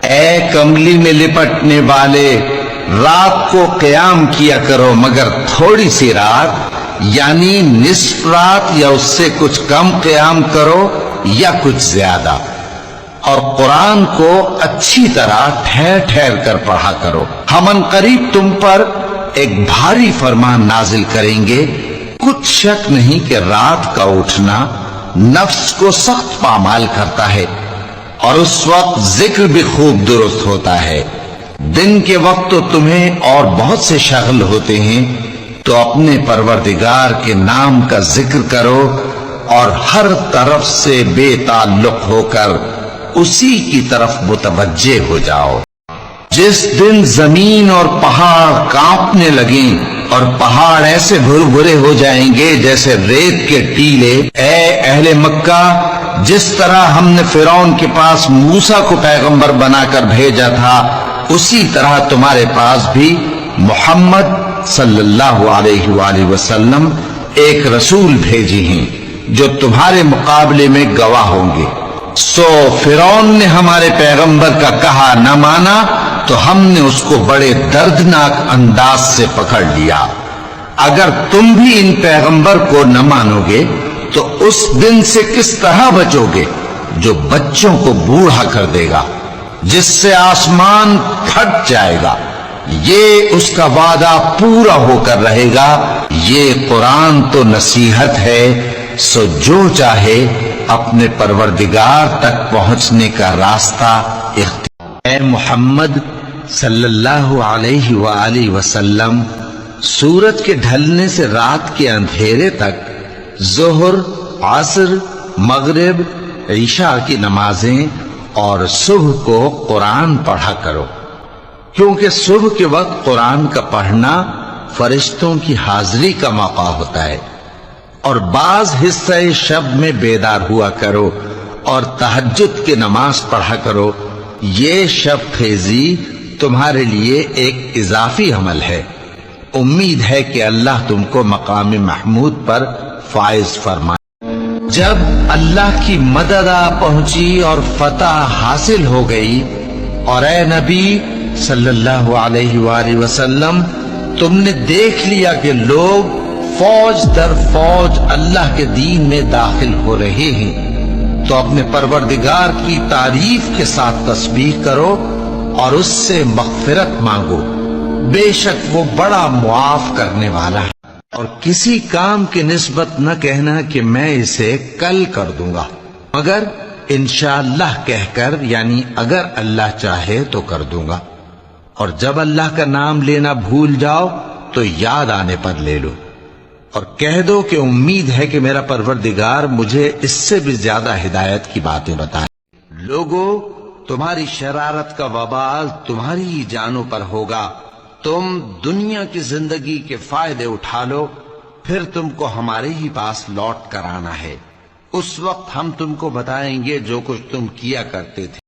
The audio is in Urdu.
اے کملی میں لپٹنے والے، رات کو قیام کیا کرو مگر تھوڑی سی رات، یعنی نصف رات یا اس سے کچھ کم قیام کرو یا کچھ زیادہ، اور قرآن کو اچھی طرح ٹھہر ٹھہر کر پڑھا کرو۔ ہم ان قریب تم پر ایک بھاری فرمان نازل کریں گے۔ کچھ شک نہیں کہ رات کا اٹھنا نفس کو سخت پامال کرتا ہے، اور اس وقت ذکر بھی خوب درست ہوتا ہے۔ دن کے وقت تو تمہیں اور بہت سے شغل ہوتے ہیں، تو اپنے پروردگار کے نام کا ذکر کرو اور ہر طرف سے بے تعلق ہو کر اسی کی طرف متوجہ ہو جاؤ۔ جس دن زمین اور پہاڑ کانپنے لگیں اور پہاڑ ایسے بھربھرے ہو جائیں گے جیسے ریت کے ٹیلے، اے اہل مکہ، جس طرح ہم نے فرعون کے پاس موسیٰ کو پیغمبر بنا کر بھیجا تھا، اسی طرح تمہارے پاس بھی محمد صلی اللہ علیہ وآلہ وسلم ایک رسول بھیجے ہیں جو تمہارے مقابلے میں گواہ ہوں گے۔ سو فرعون نے ہمارے پیغمبر کا کہا نہ مانا تو ہم نے اس کو بڑے دردناک انداز سے پکڑ لیا۔ اگر تم بھی ان پیغمبر کو نہ مانو گے تو اس دن سے کس طرح بچو گے جو بچوں کو بوڑھا کر دے گا، جس سے آسمان پھٹ جائے گا۔ یہ اس کا وعدہ پورا ہو کر رہے گا۔ یہ قرآن تو نصیحت ہے، سو جو چاہے اپنے پروردگار تک پہنچنے کا راستہ اختیار۔ اے محمد صلی اللہ علیہ وآلہ وسلم، سورج کے ڈھلنے سے رات کے اندھیرے تک ظہر، عصر، مغرب، عشاء کی نمازیں اور صبح کو قرآن پڑھا کرو، کیونکہ صبح کے وقت قرآن کا پڑھنا فرشتوں کی حاضری کا موقع ہوتا ہے۔ اور بعض حصہ شب میں بیدار ہوا کرو اور تہجد کی نماز پڑھا کرو۔ یہ شب خیزی تمہارے لیے ایک اضافی عمل ہے۔ امید ہے کہ اللہ تم کو مقام محمود پر فائز فرمائے۔ جب اللہ کی مدد آ پہنچی اور فتح حاصل ہو گئی، اور اے نبی صلی اللہ علیہ وآلہ وسلم، تم نے دیکھ لیا کہ لوگ فوج در فوج اللہ کے دین میں داخل ہو رہے ہیں، تو اپنے پروردگار کی تعریف کے ساتھ تسبیح کرو اور اس سے مغفرت مانگو، بے شک وہ بڑا معاف کرنے والا ہے۔ اور کسی کام کی نسبت نہ کہنا کہ میں اسے کل کر دوں گا، مگر انشاءاللہ کہہ کر، یعنی اگر اللہ چاہے تو کر دوں گا۔ اور جب اللہ کا نام لینا بھول جاؤ تو یاد آنے پر لے لو، اور کہہ دو کہ امید ہے کہ میرا پروردگار مجھے اس سے بھی زیادہ ہدایت کی باتیں بتائے۔ لوگو، تمہاری شرارت کا وبال تمہاری ہی جانوں پر ہوگا۔ تم دنیا کی زندگی کے فائدے اٹھا لو، پھر تم کو ہمارے ہی پاس لوٹ کر آنا ہے۔ اس وقت ہم تم کو بتائیں گے جو کچھ تم کیا کرتے تھے۔